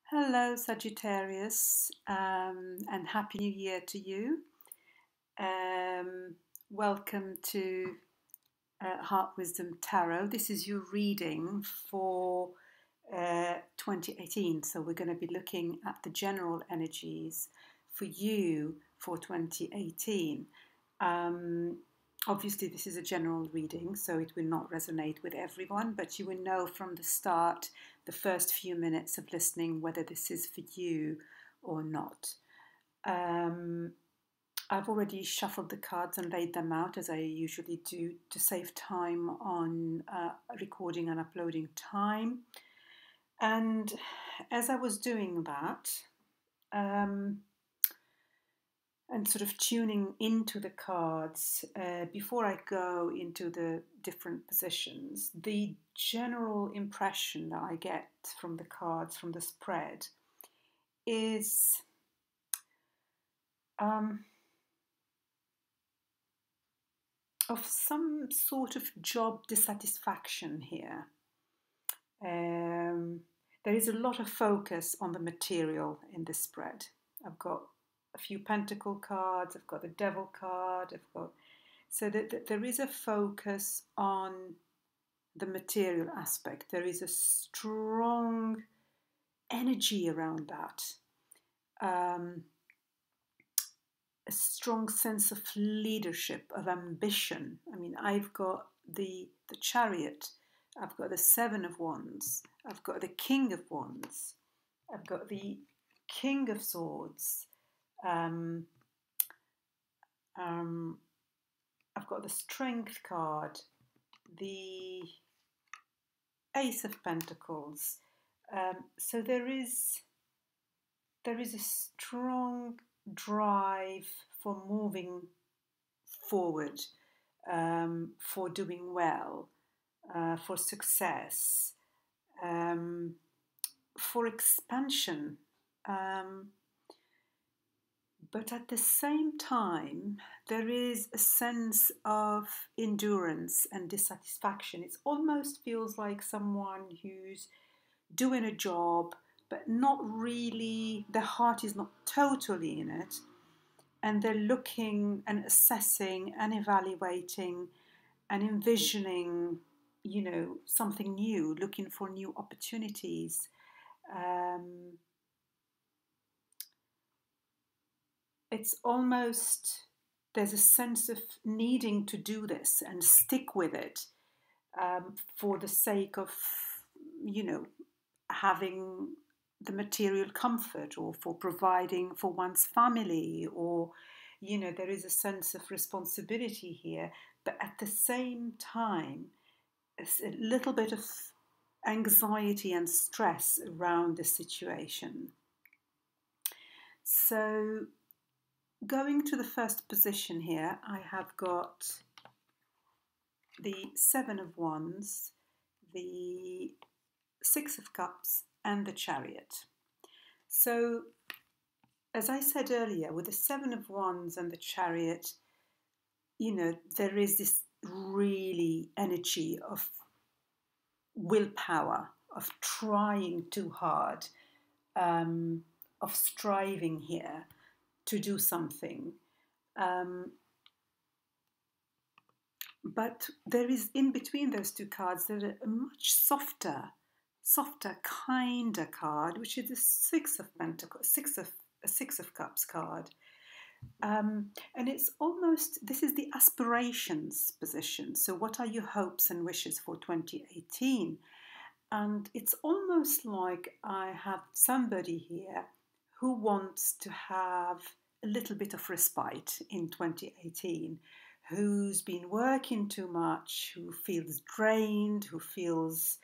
Hello, Saggitarius, and Happy New Year to you. Welcome to Heart Wisdom Tarot. This is your reading for 2018. So, we're going to be looking at the general energies for you for 2018. Obviously, this is a general reading, so it will not resonate with everyone, but you will know from the start, the first few minutes of listening, whether this is for you or not. I've already shuffled the cards and laid them out, as I usually do, to save time on recording and uploading time. And as I was doing that, and sort of tuning into the cards, before I go into the different positions, the general impression that I get from the cards, from the spread, is of some sort of job dissatisfaction here. There is a lot of focus on the material in this spread. I've got a few pentacle cards, I've got the devil card, so that there is a focus on the material aspect. There is a strong energy around that, a strong sense of leadership, of ambition. I mean, I've got the Chariot, I've got the Seven of Wands, I've got the King of Wands, I've got the King of Swords, I've got the Strength card, the Ace of Pentacles. So there is a strong drive for moving forward, for doing well, for success, for expansion. But at the same time, there is a sense of endurance and dissatisfaction. It almost feels like someone who's doing a job, but not really, their heart is not totally in it. And they're looking and assessing and evaluating and envisioning, something new, looking for new opportunities. It's almost, there's a sense of needing to do this and stick with it, for the sake of, having the material comfort, or for providing for one's family, or, there is a sense of responsibility here. But at the same time, it's a little bit of anxiety and stress around the situation. So, going to the first position here, I have got the Seven of Wands, the Six of Cups, and the Chariot. So, as I said earlier, with the Seven of Wands and the Chariot, there is this really energy of willpower, of trying too hard, of striving here to do something. But there is, in between those two cards, there's a much softer, kinder card, which is the Six of Pentacles, Six of Cups card. And it's almost, this is the aspirations position. So what are your hopes and wishes for 2018? And it's almost like I have somebody here who wants to have a little bit of respite in 2018, who's been working too much, who feels drained, who feels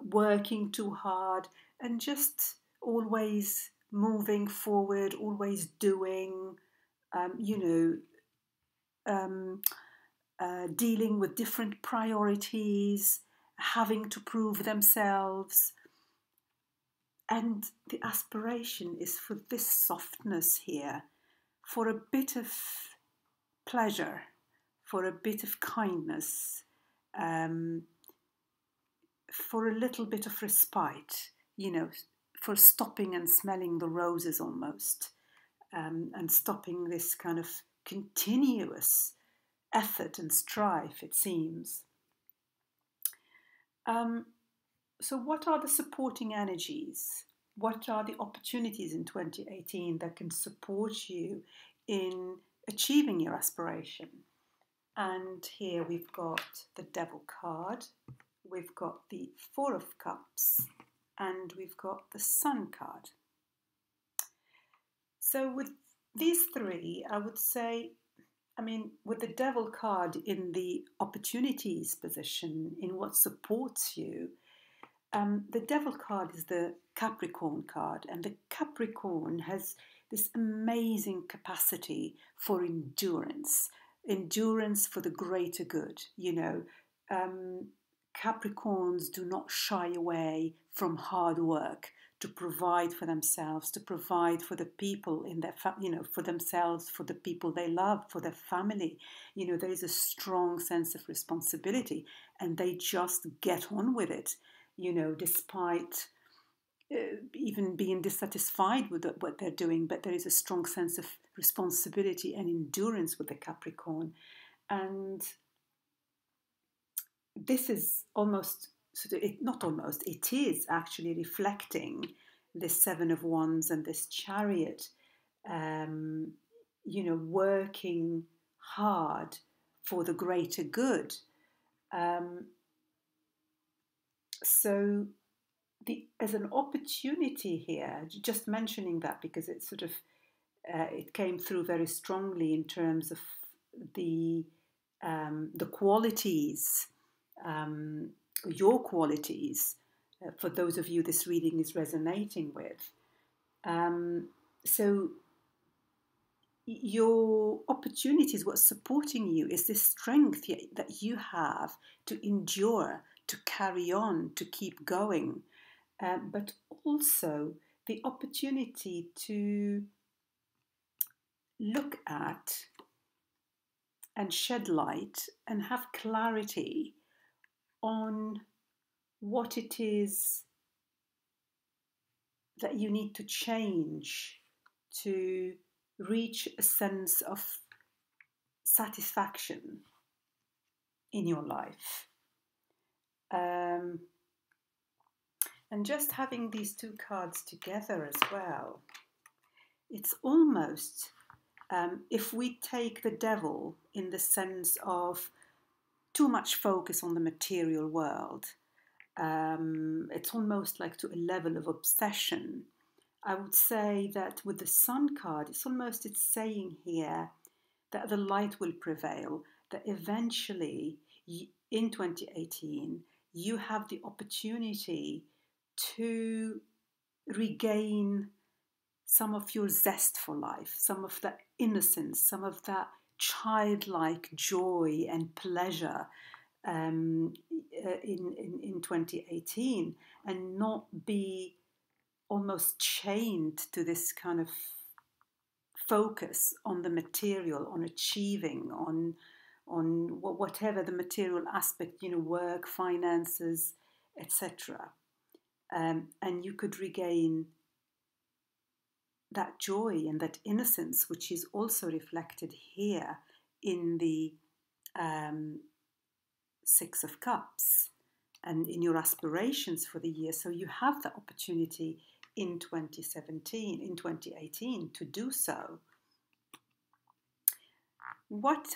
working too hard, and just always moving forward, always doing, dealing with different priorities, having to prove themselves. And the aspiration is for this softness here, for a bit of pleasure, for a bit of kindness, for a little bit of respite, for stopping and smelling the roses almost, and stopping this kind of continuous effort and strife, it seems. So what are the supporting energies? What are the opportunities in 2018 that can support you in achieving your aspiration? And here we've got the Devil card, we've got the Four of Cups, and we've got the Sun card. So with these three, I would say, with the Devil card in the opportunities position, in what supports you, the Devil card is the Capricorn card, and the Capricorn has this amazing capacity for endurance for the greater good. Capricorns do not shy away from hard work to provide for themselves, to provide for the people in their, for themselves, for the people they love, for their family. There is a strong sense of responsibility, and they just get on with it. Despite even being dissatisfied with what they're doing, but there is a strong sense of responsibility and endurance with the Capricorn. And this is it is actually reflecting this Seven of Wands and this Chariot, working hard for the greater good. So as an opportunity here, just mentioning that because it sort of it came through very strongly in terms of the qualities, your qualities, for those of you this reading is resonating with. So your opportunities, what's supporting you is this strength that you have to endure, to carry on, to keep going, but also the opportunity to look at and shed light and have clarity on what it is that you need to change to reach a sense of satisfaction in your life. And just having these two cards together as well, it's almost, if we take the Devil in the sense of too much focus on the material world, it's almost like to a level of obsession. I would say that with the Sun card, it's saying here that the light will prevail, that eventually in 2018 you have the opportunity to regain some of your zest for life, some of that innocence, some of that childlike joy and pleasure in 2018, and not be almost chained to this kind of focus on the material, on achieving, on whatever the material aspect, work, finances, etc. And you could regain that joy and that innocence, which is also reflected here in the Six of Cups and in your aspirations for the year. So you have the opportunity in 2018 to do so. What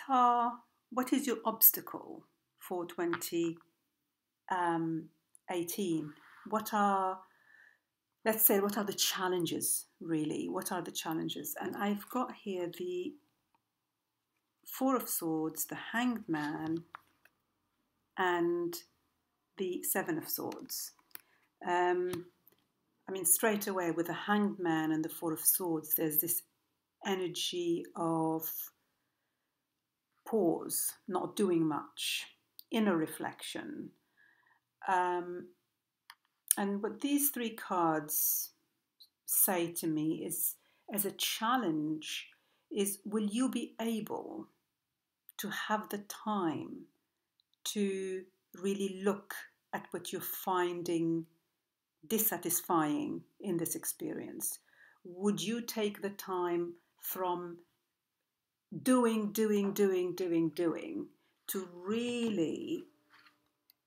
is your obstacle for 2018? What are the challenges, really? What are the challenges? And I've got here the Four of Swords, the Hanged Man, and the Seven of Swords. Straight away with the Hanged Man and the Four of Swords, there's this energy of pause, not doing much, inner reflection. And what these three cards say to me is, as a challenge, is will you be able to have the time to really look at what you're finding dissatisfying in this experience? Would you take the time from doing to really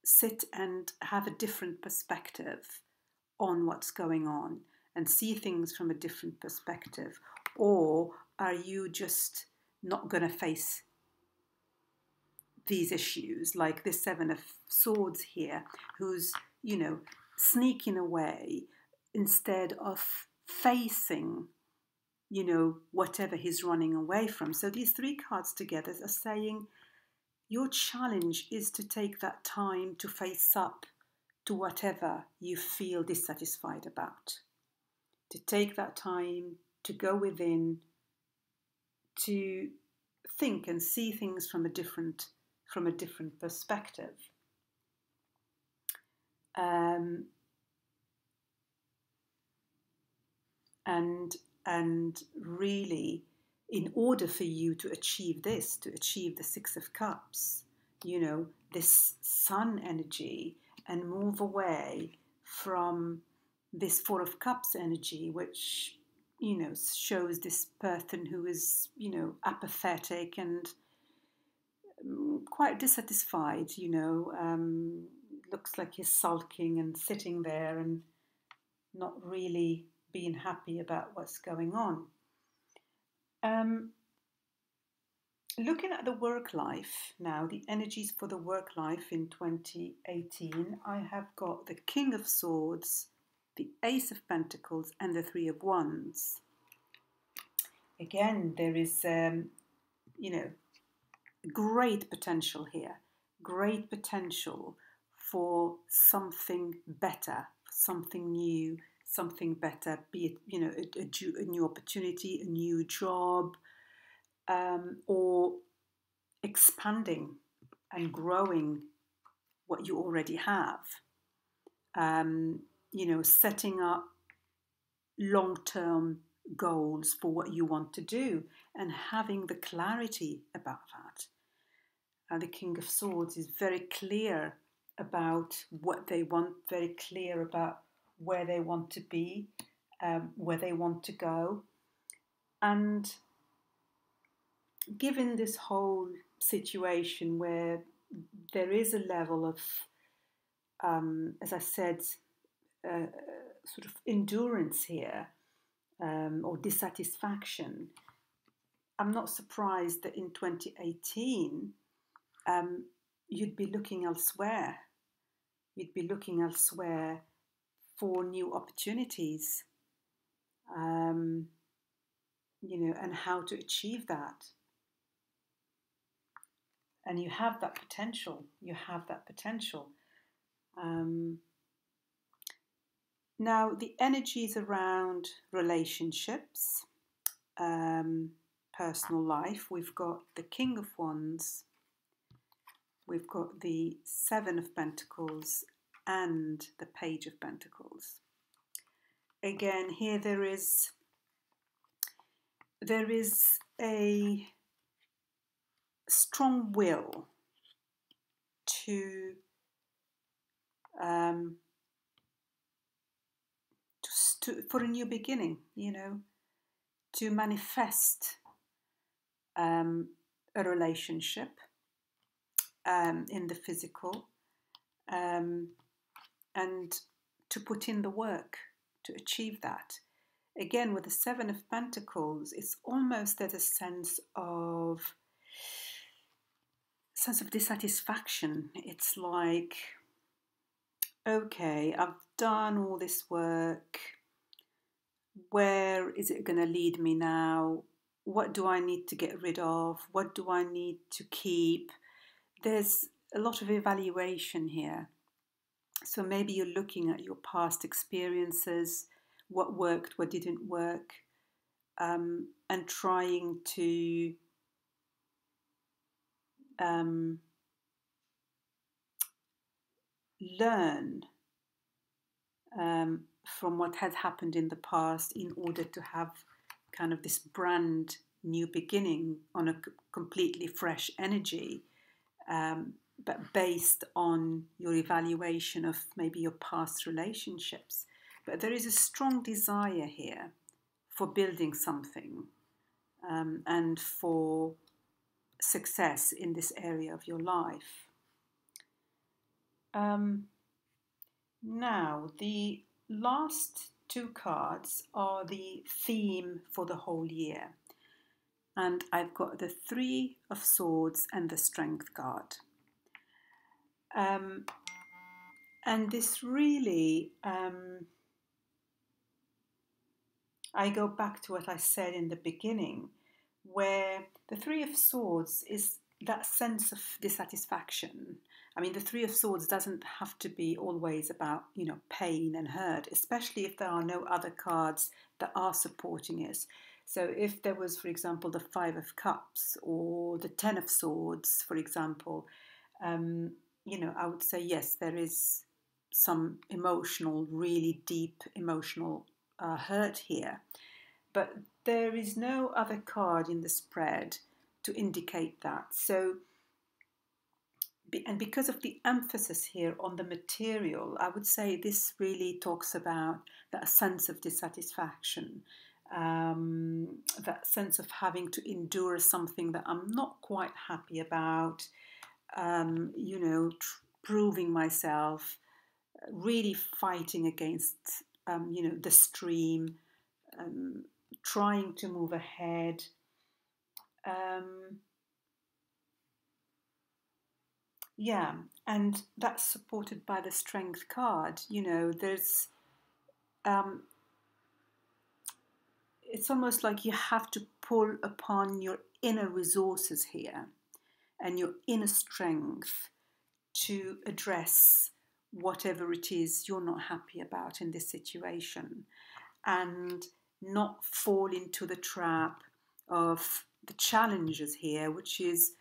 sit and have a different perspective on what's going on and see things from a different perspective? Or are you just not going to face these issues, like this Seven of Swords here, who's, sneaking away instead of facing, whatever he's running away from? So these three cards together are saying your challenge is to take that time to face up to whatever you feel dissatisfied about, to take that time to go within, to think and see things from a different perspective. And really, in order for you to achieve this, to achieve the Six of Cups, this sun energy, and move away from this Four of Cups energy, which, shows this person who is, apathetic and quite dissatisfied, looks like he's sulking and sitting there and not really being happy about what's going on. Looking at the work life now, the energies for the work life in 2018, I have got the King of Swords, the Ace of Pentacles, and the Three of Wands. Again, there is, great potential here, great potential for something better, something new, something better, be it, a new opportunity, a new job, or expanding and growing what you already have. Setting up long-term goals for what you want to do and having the clarity about that. The King of Swords is very clear about what they want, very clear about where they want to be, where they want to go. And given this whole situation where there is a level of, as I said, sort of endurance here, or dissatisfaction, I'm not surprised that in 2018 you'd be looking elsewhere. You'd be looking elsewhere for new opportunities, and how to achieve that. And you have that potential. You have that potential. Now, the energies around relationships, personal life, we've got the King of Wands, we've got the Seven of Pentacles, and the Page of Pentacles. Again, here there is a strong will to for a new beginning, to manifest a relationship in the physical, and to put in the work to achieve that. Again, with the Seven of Pentacles, it's almost there's a sense of dissatisfaction. It's like, okay, I've done all this work. Where is it going to lead me now? What do I need to get rid of? What do I need to keep? There's a lot of evaluation here. So maybe you're looking at your past experiences, what worked, what didn't work, and trying to learn from what had happened in the past in order to have kind of this brand new beginning on a completely fresh energy, but based on your evaluation of maybe your past relationships. But there is a strong desire here for building something, and for success in this area of your life. Now, the last two cards are the theme for the whole year. And I've got the Three of Swords and the Strength card. And this really, I go back to what I said in the beginning, where the Three of Swords is that sense of dissatisfaction. I mean, the Three of Swords doesn't have to be always about, pain and hurt, especially if there are no other cards that are supporting us. So if there was, for example, the Five of Cups or the Ten of Swords, for example, I would say, yes, there is some emotional, really deep emotional hurt here. But there is no other card in the spread to indicate that. So, and because of the emphasis here on the material, I would say this really talks about that sense of dissatisfaction, that sense of having to endure something that I'm not quite happy about, proving myself, really fighting against, the stream, trying to move ahead. And that's supported by the Strength card. There's, it's almost like you have to pull upon your inner resources here and your inner strength to address whatever it is you're not happy about in this situation, and not fall into the trap of the challenges here, which is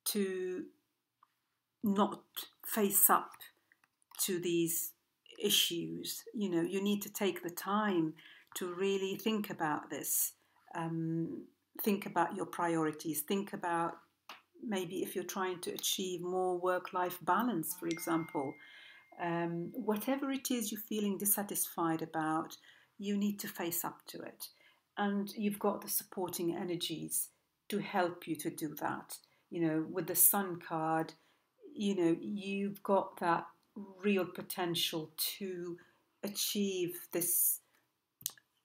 to not face up to these issues. You need to take the time to really think about this, think about your priorities, think about maybe if you're trying to achieve more work-life balance, for example. Whatever it is you're feeling dissatisfied about, you need to face up to it. And you've got the supporting energies to help you to do that. With the Sun card, you've got that real potential to achieve this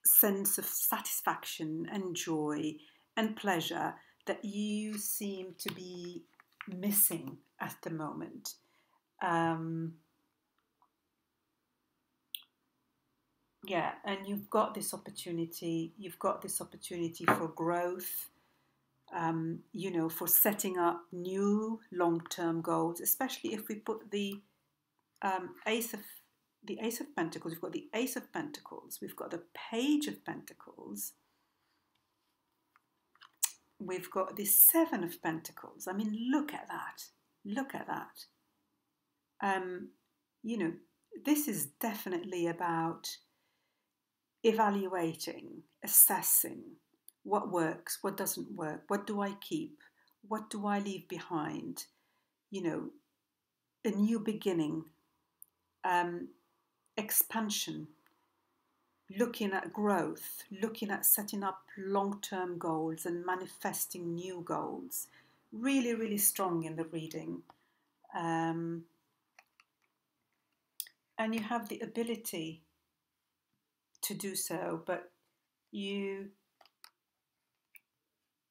sense of satisfaction and joy and pleasure that you seem to be missing at the moment. And you've got this opportunity. You've got this opportunity for growth, for setting up new long-term goals, especially if we put the Ace of Pentacles. We've got the Ace of Pentacles. We've got the Page of Pentacles. We've got the Seven of Pentacles. I mean, look at that. Look at that. This is definitely about evaluating, assessing what works, what doesn't work, what do I keep, what do I leave behind, a new beginning, expansion, looking at growth, looking at setting up long-term goals and manifesting new goals. Really, really strong in the reading. And you have the ability to do so, but you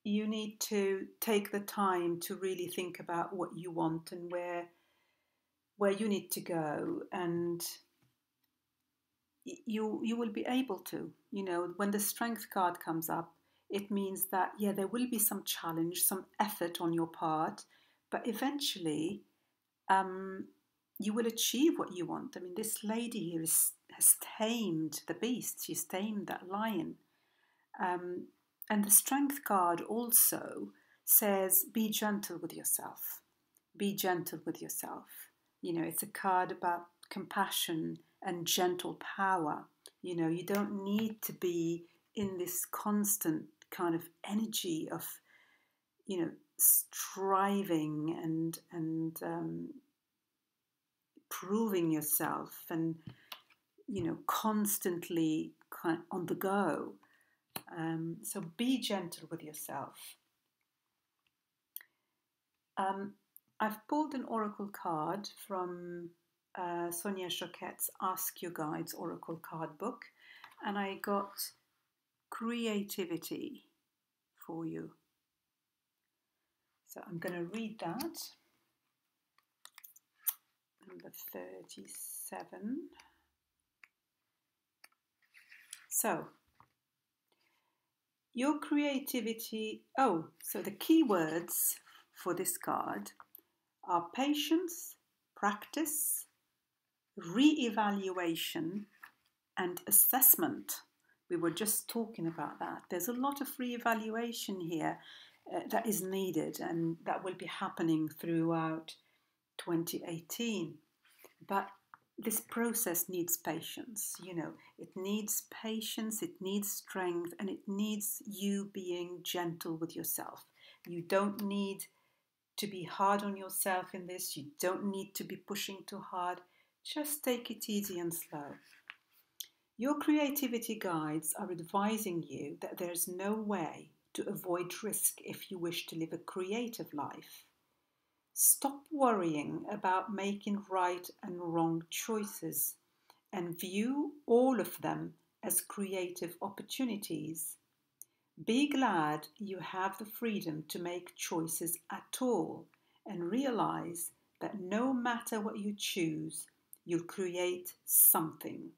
need to take the time to really think about what you want and where you need to go, and you will be able to. When the Strength card comes up, it means that there will be some challenge, some effort on your part, but eventually you will achieve what you want. I mean, this lady here has tamed the beast. She's tamed that lion. And the Strength card also says, be gentle with yourself. Be gentle with yourself. It's a card about compassion and gentle power. You don't need to be in this constant kind of energy of, striving and proving yourself, and constantly on the go. So be gentle with yourself. I've pulled an oracle card from Sonia Choquette's Ask Your Guides Oracle Card book, and I got creativity for you. So I'm going to read that. Number 37. So, your creativity. So the key words for this card are patience, practice, re-evaluation, and assessment. We were just talking about that. There's a lot of re-evaluation here that is needed, and that will be happening throughout 2018. But this process needs patience. It needs patience, it needs strength, and it needs you being gentle with yourself. You don't need to be hard on yourself in this. You don't need to be pushing too hard. Just take it easy and slow. Your creativity guides are advising you that there's no way to avoid risk if you wish to live a creative life. Stop worrying about making right and wrong choices and view all of them as creative opportunities. Be glad you have the freedom to make choices at all, and realize that no matter what you choose, you'll create something.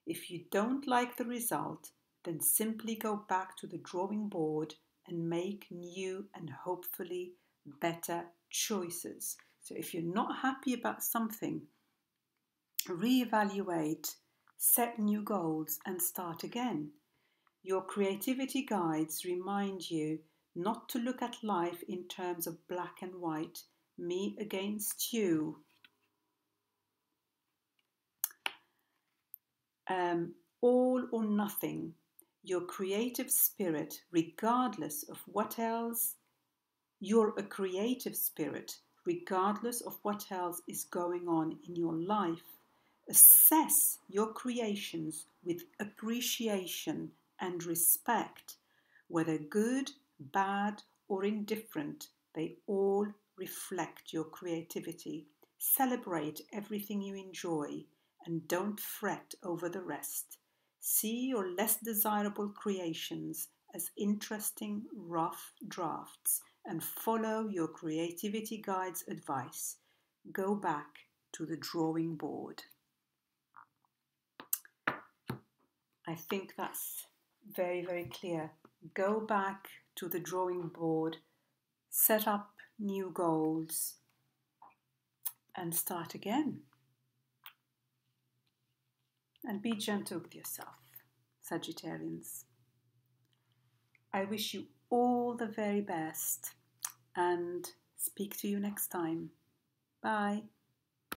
If you don't like the result, then simply go back to the drawing board and make new and hopefully better choices. So if you're not happy about something, reevaluate, set new goals, and start again. Your creativity guides remind you not to look at life in terms of black and white, me against you. All or nothing. Your creative spirit, regardless of what else, you're a creative spirit, regardless of what else is going on in your life. Assess your creations with appreciation and respect. Whether good, bad, or indifferent, they all reflect your creativity. Celebrate everything you enjoy and don't fret over the rest. See your less desirable creations as interesting rough drafts and follow your creativity guide's advice. Go back to the drawing board. I think that's very, very clear. Go back to the drawing board, set up new goals, and start again. And be gentle with yourself, Sagittarians. I wish you all the very best and speak to you next time. Bye.